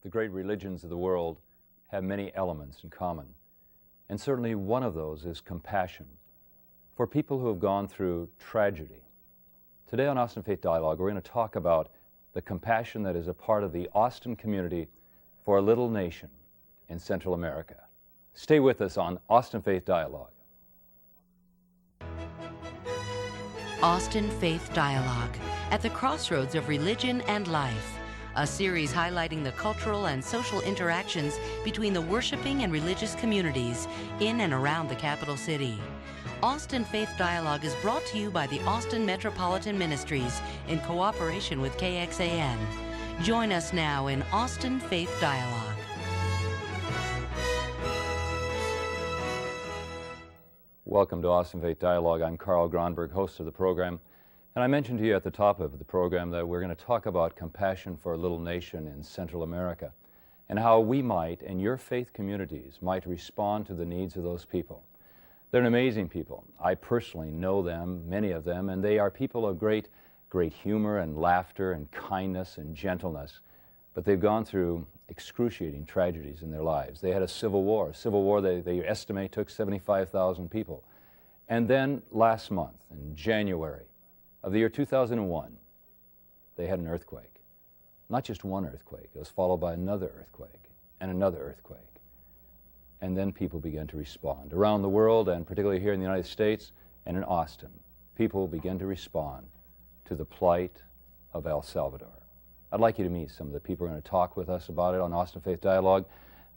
the great religions of the world have many elements in common. And certainly one of those is compassion for people who have gone through tragedy. Today on Austin Faith Dialogue, we're going to talk about the compassion that is a part of the Austin community for a little nation in Central America. Stay with us on Austin Faith Dialogue. Austin Faith Dialogue, at the crossroads of religion and life. A series highlighting the cultural and social interactions between the worshiping and religious communities in and around the capital city. Austin Faith Dialogue is brought to you by the Austin Metropolitan Ministries in cooperation with KXAN. Join us now in Austin Faith Dialogue. Welcome to Austin Faith Dialogue. I'm Carl Gronberg, host of the program. And I mentioned to you at the top of the program that we're going to talk about compassion for a little nation in Central America and how we might, and your faith communities, might respond to the needs of those people. They're an amazing people. I personally know them, many of them, and they are people of great humor and laughter and kindness and gentleness. But they've gone through excruciating tragedies in their lives. They had a civil war. They estimate took 75,000 people. And then last month, in January of the year 2001, they had an earthquake. Not just one earthquake. It was followed by another earthquake and another earthquake. And then people began to respond. Around the world, and particularly here in the United States and in Austin, people began to respond to the plight of El Salvador. I'd like you to meet some of the people who are going to talk with us about it on Austin Faith Dialogue.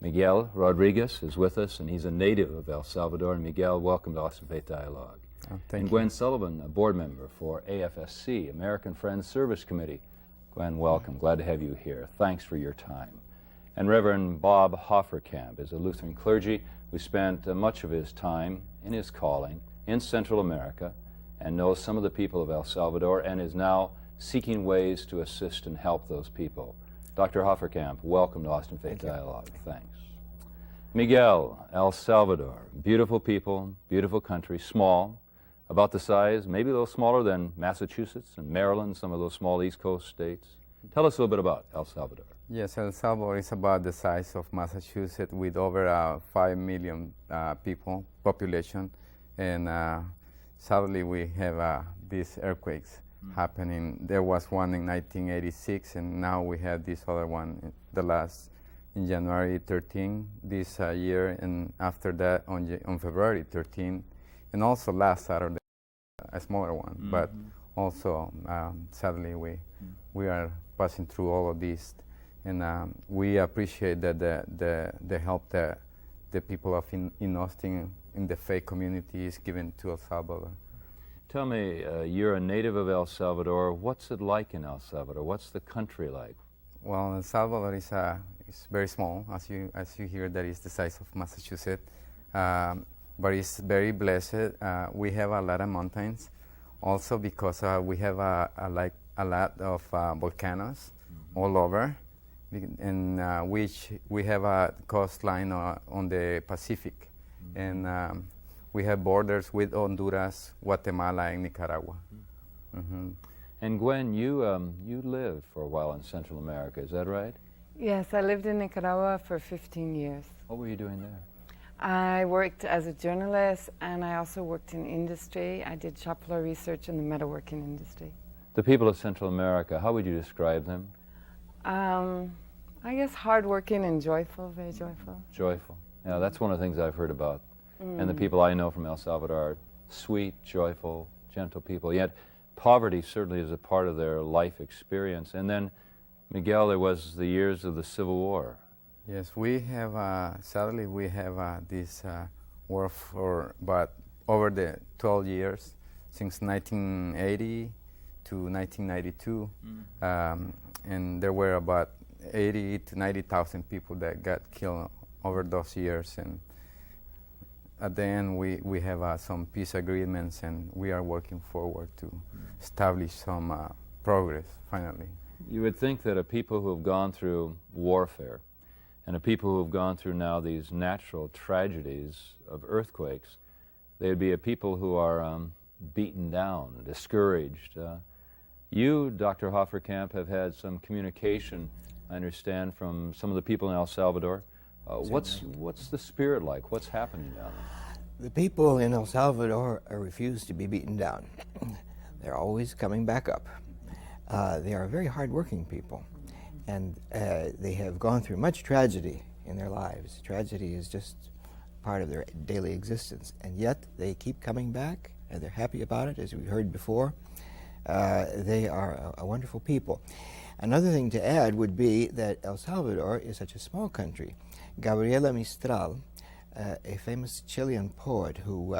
Miguel Rodriguez is with us, and he's a native of El Salvador. And Miguel, welcome to Austin Faith Dialogue. Thank you. Gwen Sullivan, a board member for AFSC, American Friends Service Committee. Gwen, welcome. Glad to have you here. Thanks for your time. And Reverend Bob Hofferkamp is a Lutheran clergy who spent much of his time in his calling in Central America and knows some of the people of El Salvador and is now seeking ways to assist and help those people. Dr. Hofferkamp, welcome to Austin Faith Dialogue. Thanks. Miguel, El Salvador, beautiful people, beautiful country, small, about the size, maybe a little smaller than Massachusetts and Maryland, some of those small East Coast states. Tell us a little bit about El Salvador. Yes, El Salvador is about the size of Massachusetts with over 5 million people population, and sadly we have these earthquakes happening. There was one in 1986, and now we have this other one, in January 13 this year, and after that on February 13, and also last Saturday, a smaller one. But also, sadly, we are passing through all of this, and we appreciate that the help that the people in Austin, in the faith community, is given to El Salvador. Tell me, you're a native of El Salvador. What's it like in El Salvador? What's the country like? Well, El Salvador is very small, as you hear. That is the size of Massachusetts, but it's very blessed. We have a lot of mountains, also because we have a lot of volcanoes all over, and which we have a coastline on the Pacific, and we have borders with Honduras, Guatemala, and Nicaragua. And Gwen, you lived for a while in Central America, is that right? Yes, I lived in Nicaragua for 15 years. What were you doing there? I worked as a journalist, and I also worked in industry. I did shop floor research in the metalworking industry. The people of Central America, how would you describe them? I guess hardworking and joyful, very joyful. Joyful. Yeah, that's one of the things I've heard about. And the people I know from El Salvador are sweet, joyful, gentle people. Yet poverty certainly is a part of their life experience. And then, Miguel, there was the years of the Civil War. Yes, we have, sadly, we have this war for about over the 12 years, since 1980 to 1992. And there were about 80 to 90,000 people that got killed over those years. And at the end, we have some peace agreements, and we are working forward to establish some progress, finally. You would think that a people who have gone through warfare and a people who have gone through now these natural tragedies of earthquakes, they'd be a people who are beaten down, discouraged. You, Dr. Hofferkamp, have had some communication I understand, from some of the people in El Salvador. What's the spirit like? What's happening down there? The people in El Salvador refuse to be beaten down. They're always coming back up. They are very hardworking people, and they have gone through much tragedy in their lives. Tragedy is just part of their daily existence, and yet they keep coming back, and they're happy about it, as we heard before. They are a wonderful people. Another thing to add would be that El Salvador is such a small country. Gabriela Mistral, a famous Chilean poet who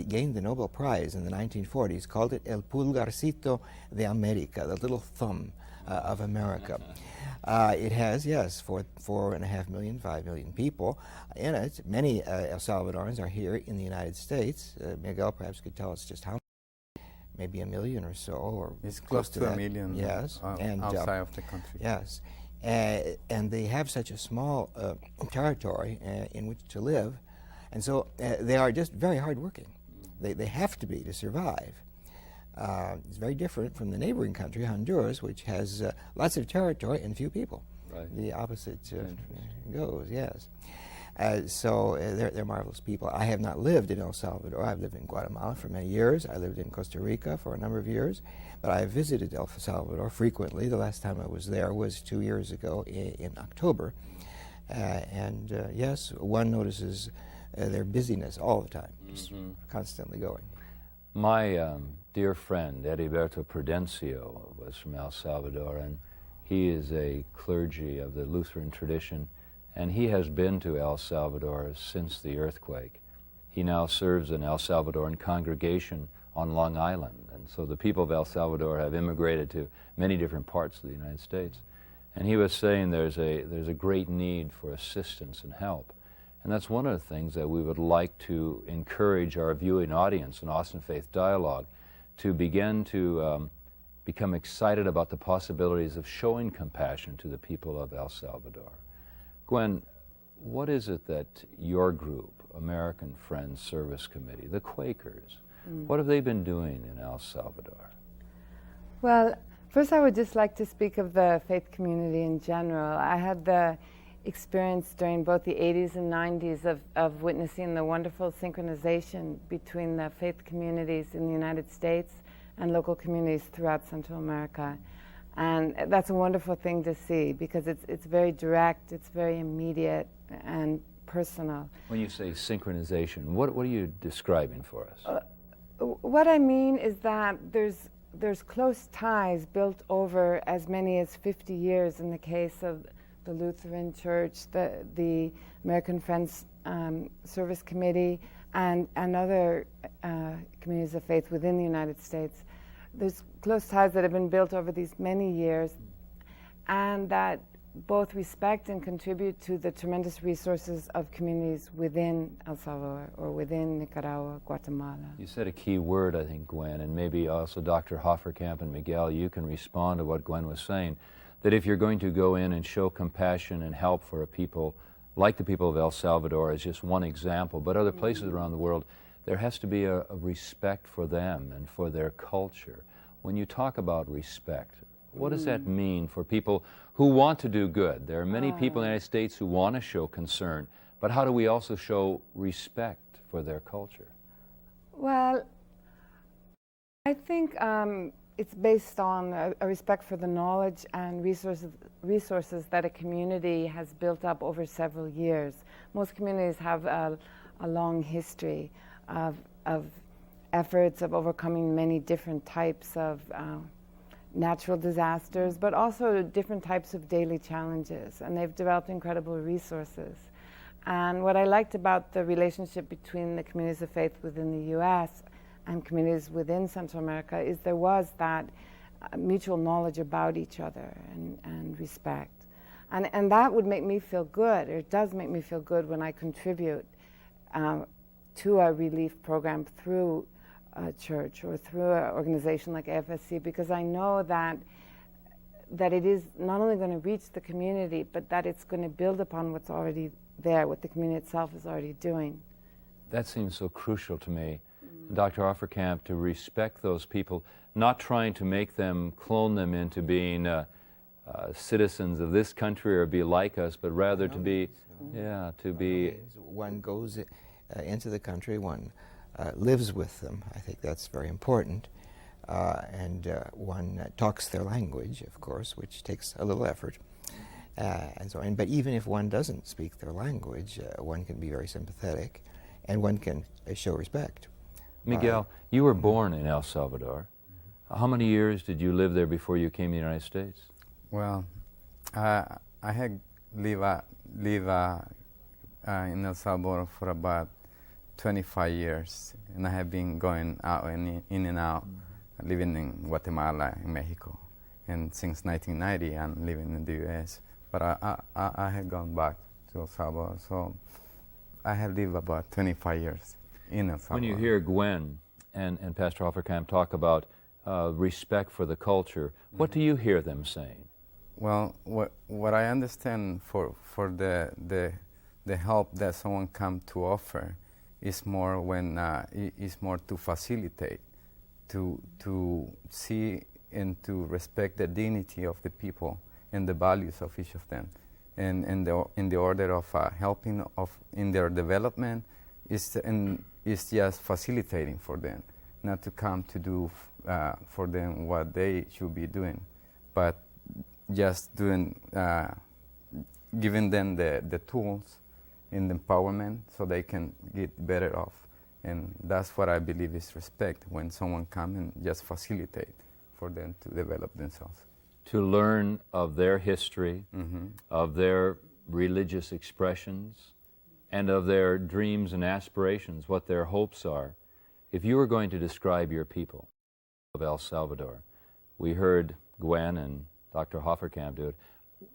gained the Nobel Prize in the 1940s, called it El Pulgarcito de América, the little thumb of America. It has, yes, 4.5 million, 5 million people in it. Many El Salvadorans are here in the United States. Miguel perhaps could tell us just how. Maybe 1 million or so, or it's close to 1 million. Yes, and outside of the country. Yes, and they have such a small territory in which to live, and so they are just very hardworking. They have to be to survive. It's very different from the neighboring country, Honduras, which has lots of territory and few people. Right. The opposite goes. Yes. So they're marvelous people. I have not lived in El Salvador. I've lived in Guatemala for many years. I lived in Costa Rica for a number of years. But I have visited El Salvador frequently. The last time I was there was 2 years ago in October. Yes, one notices their busyness all the time, just constantly going. My dear friend, Heriberto Prudencio, was from El Salvador, and he is a clergy of the Lutheran tradition. And he has been to El Salvador since the earthquake. He now serves an El Salvadoran congregation on Long Island. And so the people of El Salvador have immigrated to many different parts of the United States. And he was saying there's a great need for assistance and help. And that's one of the things that we would like to encourage our viewing audience in Austin Faith Dialogue to begin to become excited about the possibilities of showing compassion to the people of El Salvador. Gwen, what is it that your group, American Friends Service Committee, the Quakers, what have they been doing in El Salvador? Well, first I would just like to speak of the faith community in general. I had the experience during both the 80s and 90s of witnessing the wonderful synchronization between the faith communities in the United States and local communities throughout Central America. And that's a wonderful thing to see because it's very direct, it's very immediate and personal. When you say synchronization, what are you describing for us? What I mean is that there's close ties built over as many as 50 years in the case of the Lutheran Church, the American Friends Service Committee, and other communities of faith within the United States. There's close ties that have been built over these many years, and that both respect and contribute to the tremendous resources of communities within El Salvador or within Nicaragua, Guatemala. You said a key word, I think, Gwen, and maybe also Dr. Hofferkamp and Miguel, you can respond to what Gwen was saying, that if you're going to go in and show compassion and help for a people like the people of El Salvador as just one example, but other places around the world, there has to be a respect for them and for their culture. When you talk about respect, what does that mean for people who want to do good? There are many people in the United States who want to show concern, but how do we also show respect for their culture? Well, I think it's based on a respect for the knowledge and resources that a community has built up over several years. Most communities have a long history of efforts of overcoming many different types of natural disasters, but also different types of daily challenges, and they've developed incredible resources. And what I liked about the relationship between the communities of faith within the U.S. and communities within Central America is there was that mutual knowledge about each other and respect. And that would make me feel good, or it does make me feel good when I contribute to a relief program through a church or through an organization like AFSC, because I know that it is not only going to reach the community, but that it's going to build upon what's already there, what the community itself is already doing. That seems so crucial to me, Dr. Hofferkamp, to respect those people, not trying to make them, clone them into being citizens of this country or be like us, but rather to be, yeah, to be. One goes into the country, one lives with them. I think that's very important. And one talks their language, of course, which takes a little effort. And so on. But even if one doesn't speak their language, one can be very sympathetic, and one can show respect. Miguel, you were born in El Salvador. How many years did you live there before you came to the United States? Well, I had lived in El Salvador for about 25 years, and I have been going out and in and out, living in Guatemala, in Mexico. And since 1990, I'm living in the U.S. But I had gone back to El Salvador, so I have lived about 25 years in El Salvador. When you hear Gwen and Pastor Hofferkamp talk about respect for the culture, what do you hear them saying? Well, what I understand for the help that someone come to offer is more when is more to facilitate, to see and to respect the dignity of the people and the values of each of them, and in the order of helping in their development is just facilitating for them, not to come to do for them what they should be doing, but just doing giving them the tools and empowerment so they can get better off. And that's what I believe is respect, when someone come and just facilitate for them to develop themselves. To learn of their history, of their religious expressions, and of their dreams and aspirations, what their hopes are. If you were going to describe your people of El Salvador, we heard Gwen and Dr. Hofferkamp do it,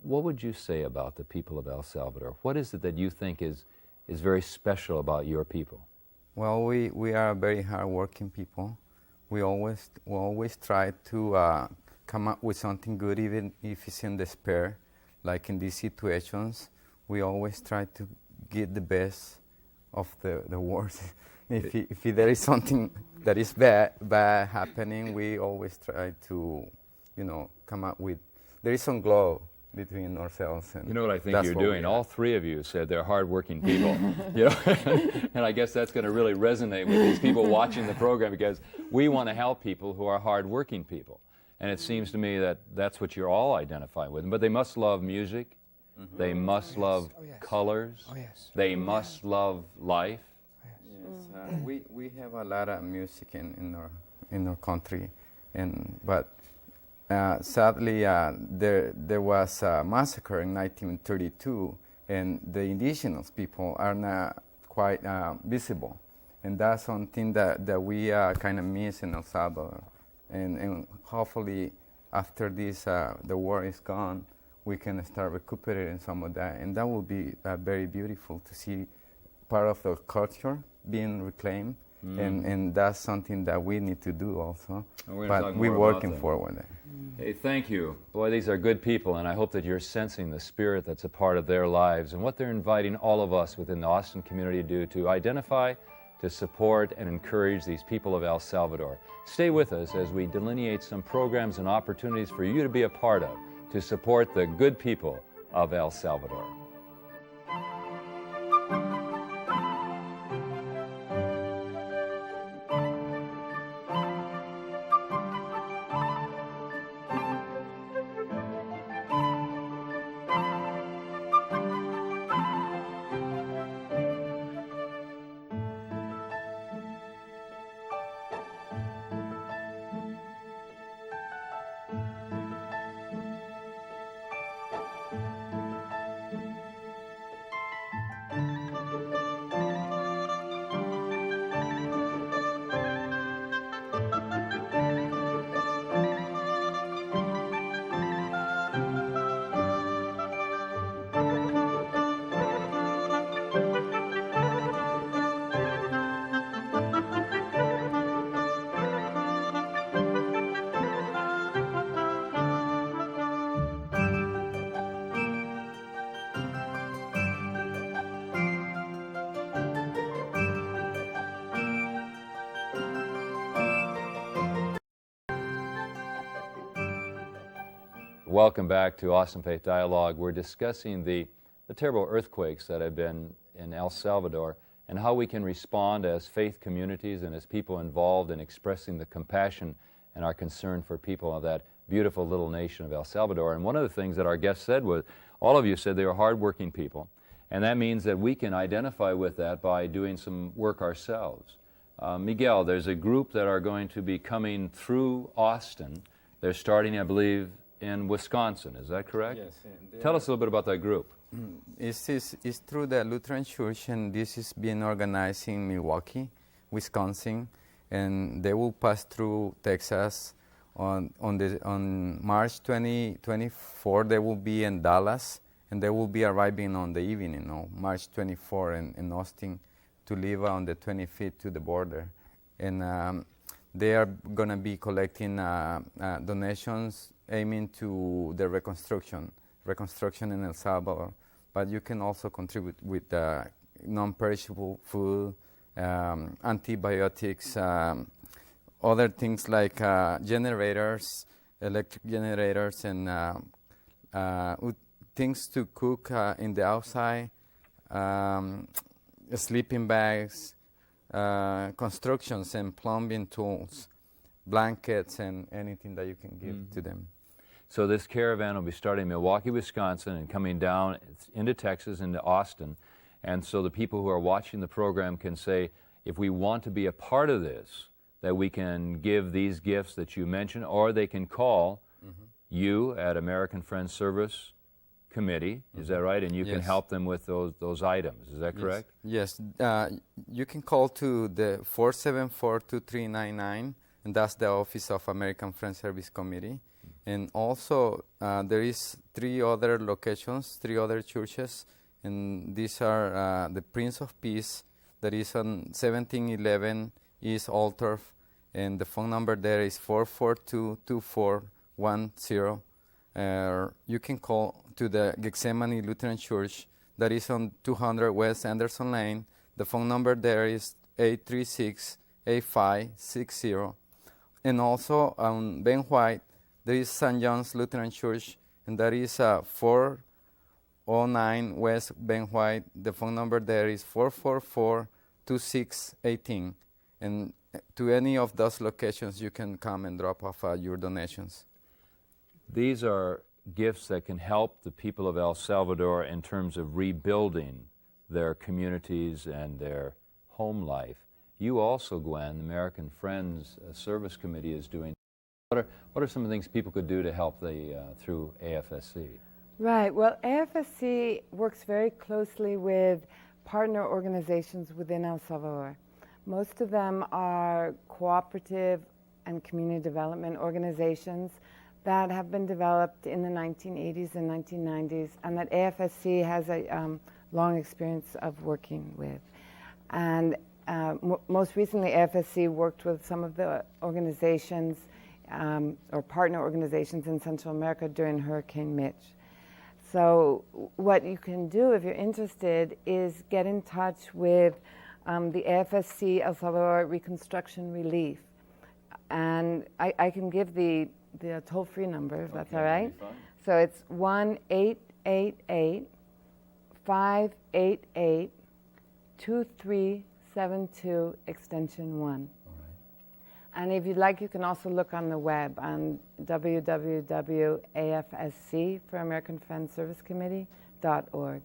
what would you say about the people of El Salvador? What is it that you think is very special about your people? Well, we are very hard-working people. We always try to come up with something good, even if it's in despair. Like in these situations, we always try to get the best of the worst. If there is something that is bad happening, we always try to, come up with. There is some glow between ourselves. And you know what I think you're doing? All three of you said they're hardworking people. And I guess that's going to really resonate with these people watching the program, because we want to help people who are hardworking people. And it seems to me that that's what you're all identifying with. But they must love music. They must love colors. They must love life. Yes, we have a lot of music in our country, but sadly there was a massacre in 1932, and the indigenous people are not quite visible, and that's something that we kind of miss in El Salvador, and hopefully after this the war is gone, we can start recuperating some of that, and that will be very beautiful to see part of the culture being reclaimed, and that's something that we need to do also. But we're working forward there. Hey, thank you. Boy, these are good people, and I hope that you're sensing the spirit that's a part of their lives and what they're inviting all of us within the Austin community to do, to identify, to support, and encourage these people of El Salvador. Stay with us as we delineate some programs and opportunities for you to be a part of, to support the good people of El Salvador. Welcome back to Awesome Faith Dialogue. We're discussing the terrible earthquakes that have been in El Salvador and how we can respond as faith communities and as people involved in expressing the compassion and our concern for people of that beautiful little nation of El Salvador. And one of the things that our guest said was, all of you said they were hardworking people, and that means that we can identify with that by doing some work ourselves. Miguel, there's a group that are going to be coming through Austin. They're starting, I believe, in Wisconsin. Is that correct? Yes. Tell us a little bit about that group. It's through the Lutheran Church, and this is being organized in Milwaukee, Wisconsin, and they will pass through Texas on March 2024. They will be in Dallas, and they will be arriving on the evening of March 24 in Austin to leave on the 25th to the border. And they are going to be collecting donations aiming to the reconstruction in El Salvador. But you can also contribute with non-perishable food, antibiotics, other things like generators, electric generators, and things to cook in the outside, sleeping bags, constructions and plumbing tools, blankets, and anything that you can give to them. So this caravan will be starting in Milwaukee, Wisconsin, and coming down into Texas, into Austin. And so the people who are watching the program can say, if we want to be a part of this, that we can give these gifts that you mentioned, or they can call you at American Friends Service Committee. Is that right? And you can help them with those items. Is that correct? Yes. You can call to the 474-2399, and that's the Office of American Friends Service Committee. And also, there is 3 other locations, 3 other churches, and these are the Prince of Peace, that is on 1711 East Altorf, and the phone number there is 442-2410. You can call to the Gethsemane Lutheran Church, that is on 200 West Anderson Lane. The phone number there is 836-8560. And also on Ben White, there is St. John's Lutheran Church, and that is 409 West Ben White. The phone number there is 444-2618. And to any of those locations, you can come and drop off your donations. These are gifts that can help the people of El Salvador in terms of rebuilding their communities and their home life. You also, Gwen, the American Friends Service Committee is doing. What are some of the things people could do to help through AFSC? Right. Well, AFSC works very closely with partner organizations within El Salvador. Most of them are cooperative and community development organizations that have been developed in the 1980s and 1990s, and that AFSC has a long experience of working with. And most recently, AFSC worked with some of the organizations or partner organizations in Central America during Hurricane Mitch. So what you can do if you're interested is get in touch with the AFSC El Salvador Reconstruction Relief. And I can give the toll-free number, if that's all right. So it's 1-888-588-2372, extension 1. And if you'd like, you can also look on the web on www.afsc for American Friends Service Committee.org.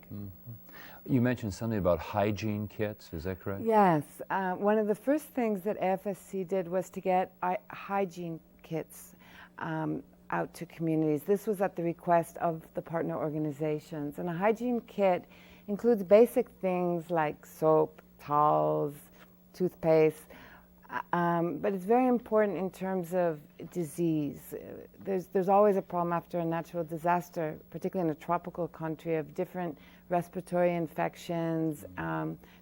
You mentioned something about hygiene kits, is that correct? Yes. One of the first things that AFSC did was to get hygiene kits out to communities. This was at the request of the partner organizations. And a hygiene kit includes basic things like soap, towels, toothpaste, but it's very important in terms of disease. There's always a problem after a natural disaster, particularly in a tropical country, of different respiratory infections,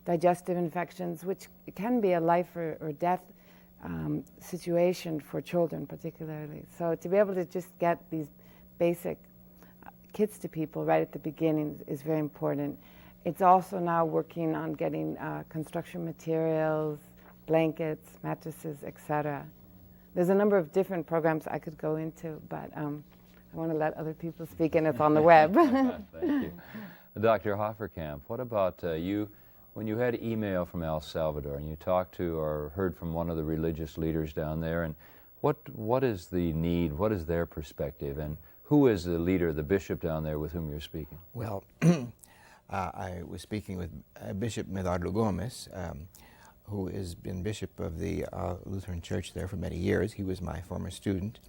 digestive infections, which can be a life or death situation for children particularly. So to be able to just get these basic kits to people right at the beginning is very important. It's also now working on getting construction materials, blankets, mattresses, etc. There's a number of different programs I could go into, but I want to let other people speak, and it's on the web. Thank you. Dr. Hofferkamp, what about you, when you had email from El Salvador and you talked to or heard from one of the religious leaders down there, and what is the need, what is their perspective, and who is the leader, the bishop down there with whom you're speaking? Well, I was speaking with Bishop Medardo Gomez, who has been bishop of the Lutheran Church there for many years. He was my former student.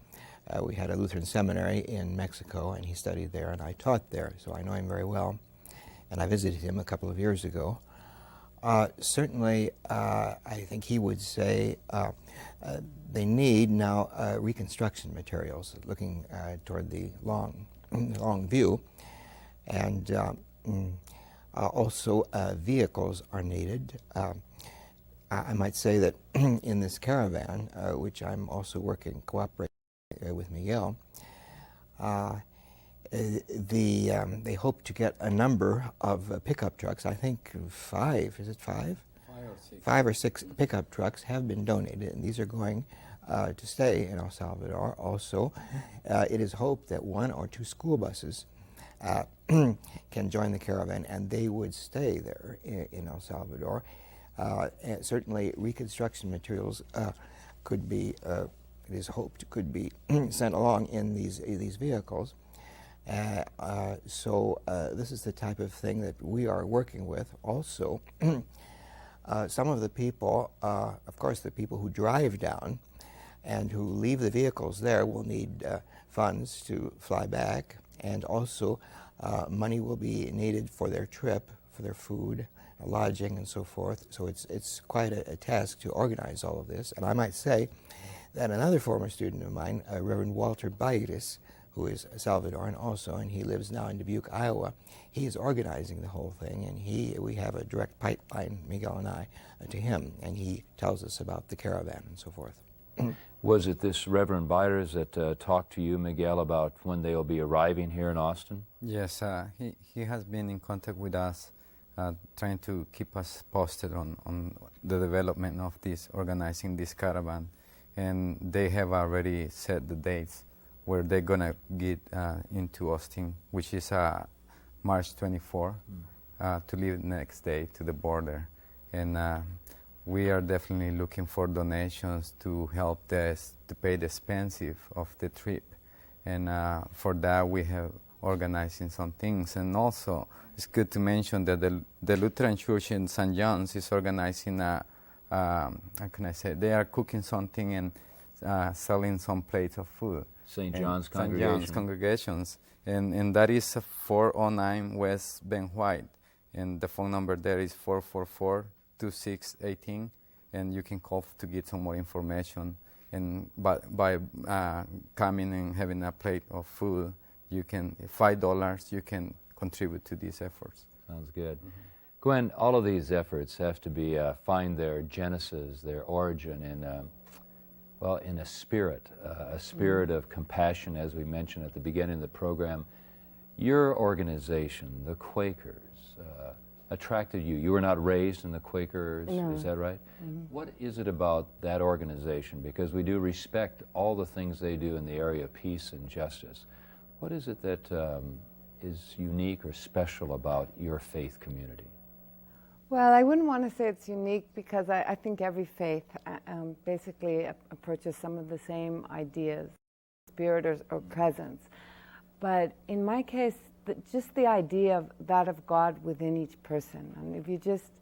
We had a Lutheran seminary in Mexico, and he studied there, and I taught there, so I know him very well. And I visited him a couple of years ago. Certainly, I think he would say they need now reconstruction materials, looking toward the long view, and also vehicles are needed. I might say that in this caravan, which I'm also working, cooperating with Miguel, they hope to get a number of pickup trucks. I think 5, is it 5? 5 or 6 pickup trucks have been donated, and these are going to stay in El Salvador. Also, it is hoped that 1 or 2 school buses can join the caravan, and they would stay there in El Salvador. And certainly, reconstruction materials could be, it is hoped, could be sent along in these vehicles. So this is the type of thing that we are working with. Also, some of the people, of course, the people who drive down and who leave the vehicles there will need funds to fly back, and also money will be needed for their trip, for their food, lodging, and so forth. So it's quite a task to organize all of this. And I might say that another former student of mine, Reverend Walter Baires, who is Salvadoran also, and he lives now in Dubuque, Iowa, he is organizing the whole thing, and we have a direct pipeline, Miguel and I, to him, and he tells us about the caravan and so forth. Was it this Reverend Baires that talked to you, Miguel, about when they'll be arriving here in Austin? Yes, he has been in contact with us, trying to keep us posted on the development of this, organizing this caravan. And they have already set the dates where they're going to get into Austin, which is March 24, to leave the next day to the border. And we are definitely looking for donations to help to pay the expenses of the trip. And for that, we have organizing some things. And also, it's good to mention that the Lutheran Church in St. John's is organizing how can I say, they are cooking something and selling some plates of food. St. John's Congregation. St. John's Congregations. And that is 409 West Ben White. And the phone number there is 444-2618. And you can call to get some more information. And by coming and having a plate of food, you can, $5, you can contribute to these efforts. Sounds good. Mm-hmm. Gwen, all of these efforts have to be find their genesis, their origin in in a spirit of compassion, as we mentioned at the beginning of the program. Your organization, the Quakers, attracted you. You were not raised in the Quakers, no. Is that right? Mm-hmm. What is it about that organization? Because we do respect all the things they do in the area of peace and justice. What is it that is unique or special about your faith community? Well, I wouldn't want to say it's unique, because I think every faith basically approaches some of the same ideas, spirit or presence. But in my case, just the idea of that of God within each person. And if you just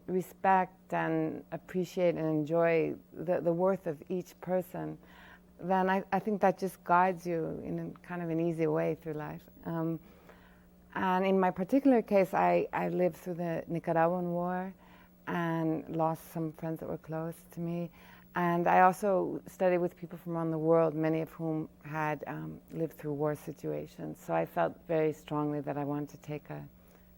respect and appreciate and enjoy the worth of each person, then I think that just guides you in a kind of an easy way through life. And in my particular case, I lived through the Nicaraguan War and lost some friends that were close to me. And I also studied with people from around the world, many of whom had lived through war situations. So I felt very strongly that I wanted to take a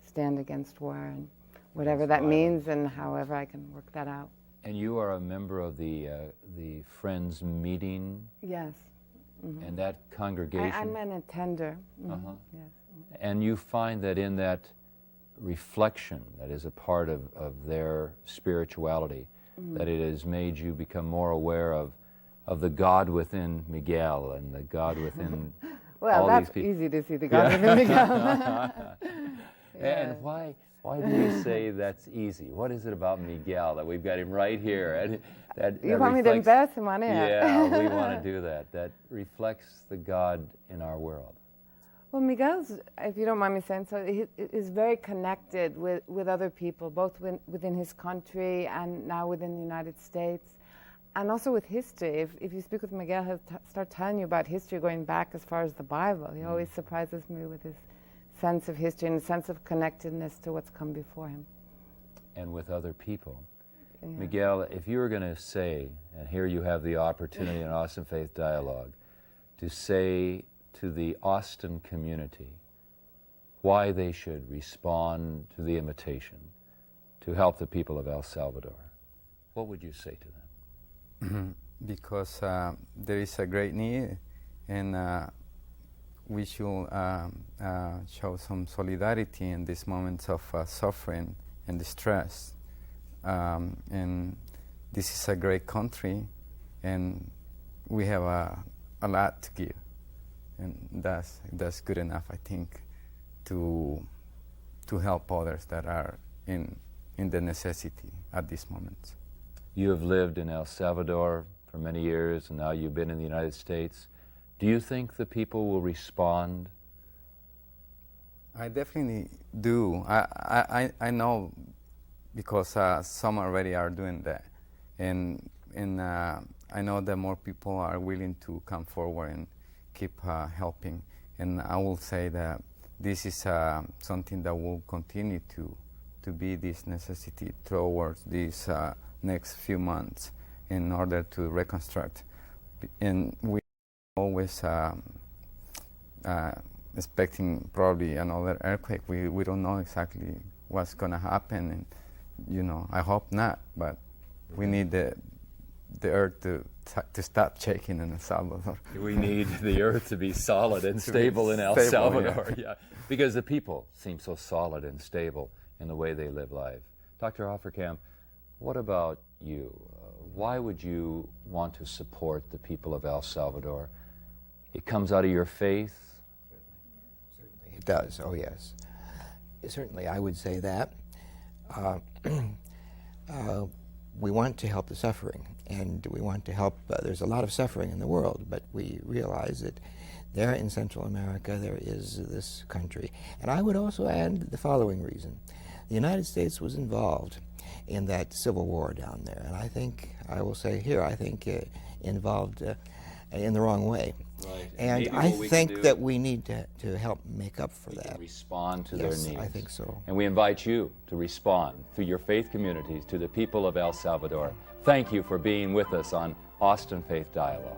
stand against war, and whatever that means and however I can work that out. And you are a member of the Friends Meeting? Yes. Mm-hmm. And that congregation? I'm an attender. Mm-hmm. Uh-huh. Yes. And you find that in that reflection that is a part of their spirituality, that it has made you become more aware of of the God within Miguel and the God within Well, all that's these people. easy to see the God within Miguel. And why do you say that's easy? What is it about Miguel that we've got him right here? And that You want me to reflects- embarrass him on air? Yeah, we want to do that. That reflects the God in our world. Well, Miguel's, if you don't mind me saying so, he is very connected with other people, both within his country and now within the United States, and also with history. If you speak with Miguel, he'll start telling you about history going back as far as the Bible. He always surprises me with his sense of history and a sense of connectedness to what's come before him. And with other people. Yeah. Miguel, if you were going to say, and here you have the opportunity in Austin Faith Dialogue, to say to the Austin community why they should respond to the invitation to help the people of El Salvador, what would you say to them? Because there is a great need, and we should show some solidarity in these moments of suffering and distress. And this is a great country, and we have a lot to give, and that's good enough, I think, to help others that are in the necessity at this moment. You have lived in El Salvador for many years, and now you've been in the United States. Do you think the people will respond? I definitely do. I know, because some already are doing that, and I know that more people are willing to come forward and keep helping. And I will say that this is something that will continue to be this necessity towards these next few months in order to reconstruct. And we always expecting probably another earthquake. We don't know exactly what's going to happen, and I hope not, but we need the earth to stop shaking in El Salvador. We need the earth to be solid and stable in El Salvador. Yeah, because the people seem so solid and stable in the way they live life. Dr. Offerkamp, what about you? Why would you want to support the people of El Salvador? It comes out of your faith? Certainly it does, oh yes. Certainly I would say that. We want to help the suffering, and we want to help, there's a lot of suffering in the world, but we realize that there in Central America there is this country. And I would also add the following reason. The United States was involved in that civil war down there, and I think, I will say here, I think involved in the wrong way. Right. And I think that we need to help make up for that. Respond to Yes, their needs. I think so. And we invite you to respond through your faith communities to the people of El Salvador. Thank you for being with us on Austin Faith Dialogue.